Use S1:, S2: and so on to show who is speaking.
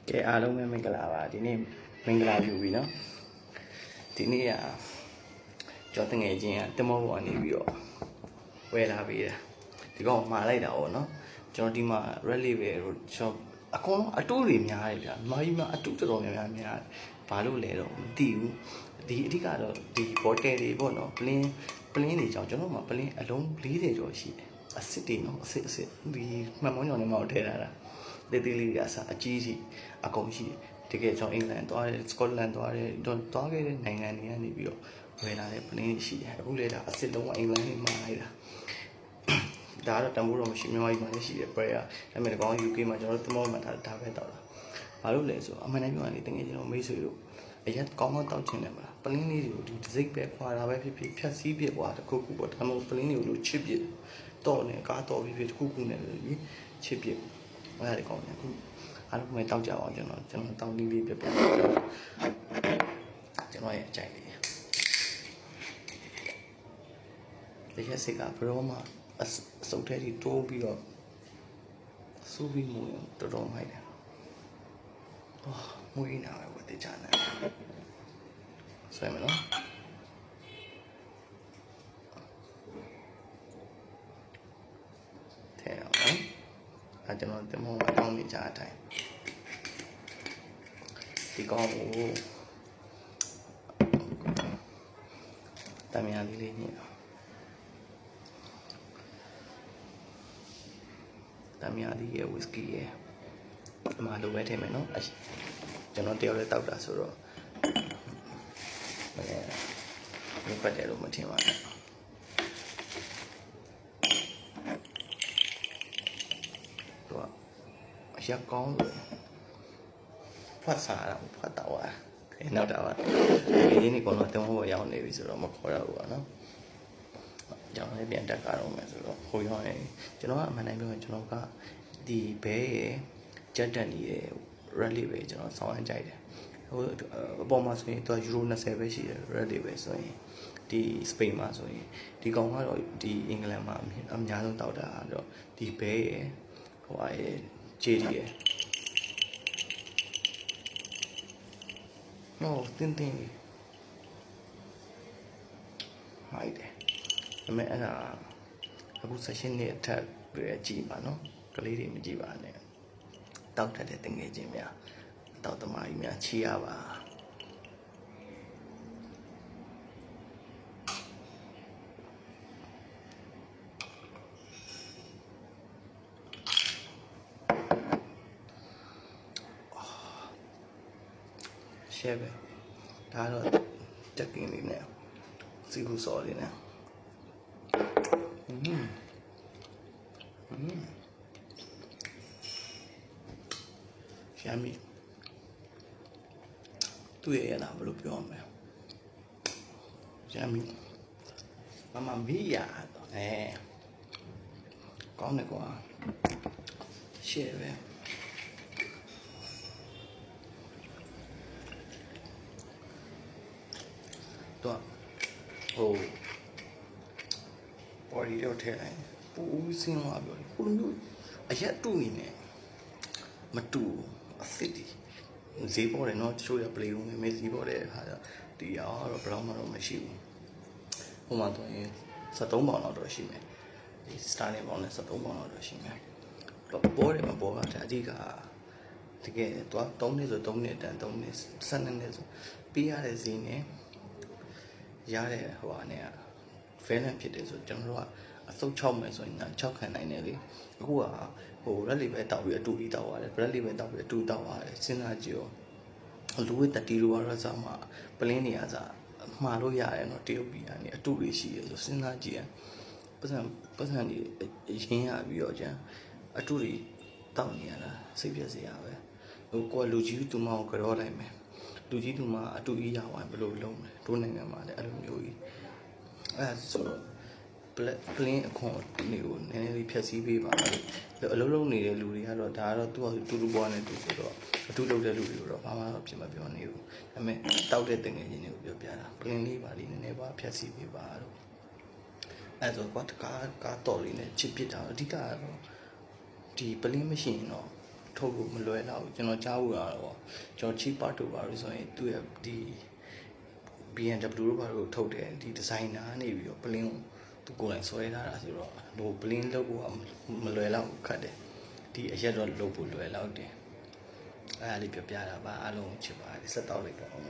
S1: ကဲအားလုံးပဲမင်္ဂလာပါဒီနေ့မင်္ဂလာယူပြီနော်ဒီနေ့ကကျော်တငယ်ချင်းကတမောပေါ်နေပြီးတော့ဝယ်လာပေးတာဒီကောင်မှာလိုက်တာပေါ့နော်ကျွန်တော်ဒီမှာ red label တို့ကျွန်တော်အကုန်လုံးအတူတွေများတယ်ဗျာမာကြီးမှာအတူတော်တော်များများတယ်ဘာလို့လဲတော့မသိဘူးဒီအဓိကတော့ဒီ bottle တွေပေါ့နော်ပလင်းတွေကြောင့်ကျွန်တော်မှာပလင်းအလုံး40ကျော်ရှိတယ်အစ်စ်တွေနော်အစ်စ်ဒီမှန်မောင်းကြောင်ထဲမှာထည့်ထားတာတေးသေးလေးကအစားအကြီးကြီးအကုန်ရှိတယ်တကယ်ကျွန်တော်အင်္ဂလန်သွားတယ်စကော့တလန်သွားတယ်သွားခဲ့တဲ့နိုင်ငံတွေကနေပြီးတော့ဝယ်လာတဲ့ပလင်းတွေရှိတယ်အခုလေဒါအစ်စ်လုံးကအင်္ဂလန်နေမှာလိုက်တာဒါတော့တမိုးတော့မရှိမြန်မာပြည်မှာလည်းရှိတယ် prayer ဒါပေမဲ့ဒီကောင် UK မှာကျွန်တော်တို့သမောမှာဒါပဲတောက်တာဘာလို့လဲဆိုအမှန်တမ်းပြောရရင်တကယ်ကျွန်တော်မိတ်ဆွေတို့အရက်ကောင်းကောင်းတောက်ချင်တယ်မလားပလင်းလေးတွေကိုဒီစိတ်ပဲခွာတာပဲဖြစ်ဖြစ်ဖြတ်စည်းပြပွားတခုခုပေါ့ဒါမှမဟုတ်ပလင်းတွေကိုလို့ချစ်ပြတော့နေကားတော့ဖြစ်တခုခုနဲ့လေချစ်ပြအဲ့ဒါဒီကောင်ကအခုအားလုံးပဲတောက်ကြအောင်ကျွန်တော်တောက်လေးပြပြကျွန်တော်ရဲ့အကြိုက်လေးဒီရက်စိတ်ကဘရောမှာအစုပ်ထဲကြီးတိုးပြီးတော့စူးပြီးမှုတော်တော်မိုက်တယ်မွေးနာပဲဝတ်ကြတယ်ဆွဲမလို့ထဲအောင်နော်အဲကျွန်တော်တင်မောင်းတောင်းနေကြတဲ့အတိုင်းဒီကောင်ကိုတမယာလေးညစ်တမယာလေးရဲ့ဝစ္စကီရဲ့အမှလိုပဲထည့်မယ်နော်ကျွန်တော်တယောက်လေးတောက်တာဆိုတော့မပတ်တယ်လို့မထင်ပါနဲ့တော့အရက်ကောင်းလို့ဖတ်စားတာဖတ်တော့အဲ့နောက်တော့ဒီနေ့ကတော့တင်ဖို့ရောက်နေပြီဆိုတော့မခေါ်ရဘူးပေါ့နော်ကြောင်လေးပြန်တက်ကြတော့မယ်ဆိုတော့ဟိုရောက်နေကျွန်တော်ကအမှန်တိုင်းပြောရင်ကျွန်တော်ကဒီဘဲရဲ့ဂျက်တက်ကြီးရဲ့ rally ပဲကျွန်တော်ဆောင်းအောင်ကြိုက်တယ်ဟိုအပေါ်မှာဆိုရင်သူက euro 20ပဲရှိတယ် rally ပဲဆိုရင်ဒီစပိန်မှာဆိုရင်ဒီကောင်ကတော့ဒီအင်္ဂလန်မှာအများဆုံးတောက်တာတော့ဒီဘဲရဲ့ဟိုရဲ့ JD ရဲ့ဟိုတင်းဟိုက်တယ်ဒါပေမဲ့အဲ့ဒါအခု session နဲ့အထက်ပြည့်ကြည့်ပါနော်ကလေးတွေမကြည့်ပါနဲ့တောက်တတ်တဲ့တငယ်ချင်းများတောက်သမားကြီးများချီရပါရှယ်ပဲဒါတော့တက်ကင်းလေးနဲ့စီဘူးစော်လေးနဲ့ရှာမီသူ့ရဲ့ရတာဘယ်လိုပြောမလဲရှာမီမမီယာတော့ကောင်းတယ်ကွာရှယ်ပဲတော့ဟိုပေါ်ရီတော့ထဲလိုက်ပူစင်းသွားပြောတယ်ခုလိုမျိုးအရက်တူနေနေမတူအစ်စ်ဒီဈေးပေါ်တယ်နော်တချို့ရပလေဦးမေးဈေးပေါ်တဲ့ဟာဒီရောတော့ဘယ်တော့မှတော့မရှိဘူးဟိုမှာတော့73ပေါင်လောက်တော့ရှိမယ်ဒီ starting ပေါင်နဲ့73ပေါင်လောက်တော့ရှိမယ်ပေါ်တယ်မပေါ်တာအဓိကတကယ်တော့3နှစ်ဆို3နှစ်တန်3နှစ်12နှစ်ဆိုပေးရတဲ့ဈေးနဲ့ရတဲ့ဟိုအနေက value ဖြစ်တယ်ဆိုကျွန်တော်တို့ကအစုပ်6မယ်ဆိုရင်6ခံနိုင်တယ်လေအခုကဟို red label တောက်ပြီးအတူကြီးတောက်ရတယ် red label တောက်ပြီးအတူတောက်ရတယ်စဉ်းစားကြည့်ရောလူဝိတတီလိုရစားမှာပလင်းနေရစားမှားလို့ရတယ်နော်တရုတ်ပြည်ကနေအတူတွေရှိရဆိုစဉ်းစားကြည့်ရပတ်စံကြီးရင်းရပြီးတော့ကျန်အတူတွေတောက်နေရတာစိတ်ပြည့်စရာပဲဟိုကိုကလူကြီးသူမအောင်ကြောလိုက်မယ်လူကြီးသူမအတူကြီးရအောင်ဘယ်လိုလုပ်မလဲတို့နိုင်ငံမှာလည်းအဲ့လိုမျိုးကြီးအဲ့ဒါဆိုတော့ပလင်းအခွန်တွေကိုနည်းနည်းလေးဖြတ်စည်းပေးပါလို့အလုံးလုံးနေတဲ့လူတွေကတော့ဒါကတော့သူ့ဟာတူဘွားနဲ့တူဆိုတော့အတူလုပ်တဲ့လူတွေတော့ဘာမှတော့ဖြစ်မပြောနေဘူးဒါပေမဲ့တောက်တဲ့တငယ်ချင်းတွေကိုပြောပြတာပလင်းလေးပါလေးနည်းနည်းပါဖြတ်စည်းပေးပါလို့အဲ့ဆိုကွာကားတော်လေးနဲ့ချစ်ပစ်တာအဓိကတော့ဒီပလင်းမရှိရင်တော့ ထုတ်လို့မလွယ်တော့ကျွန်တော်ကြားဘူးရတော့ကျွန်တော် cheap part တို့ပါလို့ဆိုရင်သူ့ရဲ့ဒီ BMW တို့ဘာလို့ထုတ်တယ်ဒီဒီဇိုင်နာနေပြီးတော့ plane ကိုသူကိုယ်တိုင်ဆွဲထားတာဆိုတော့ဟို plane လုပ်ဖို့မလွယ်တော့ခက်တယ်ဒီအရက်တော့လုပ်ဖို့လွယ်တော့တယ်အဲ့ဒါလေးပြောပြတာပါအားလုံးချစ်ပါတယ်ဆက်တော့လိုက်တော့အောင်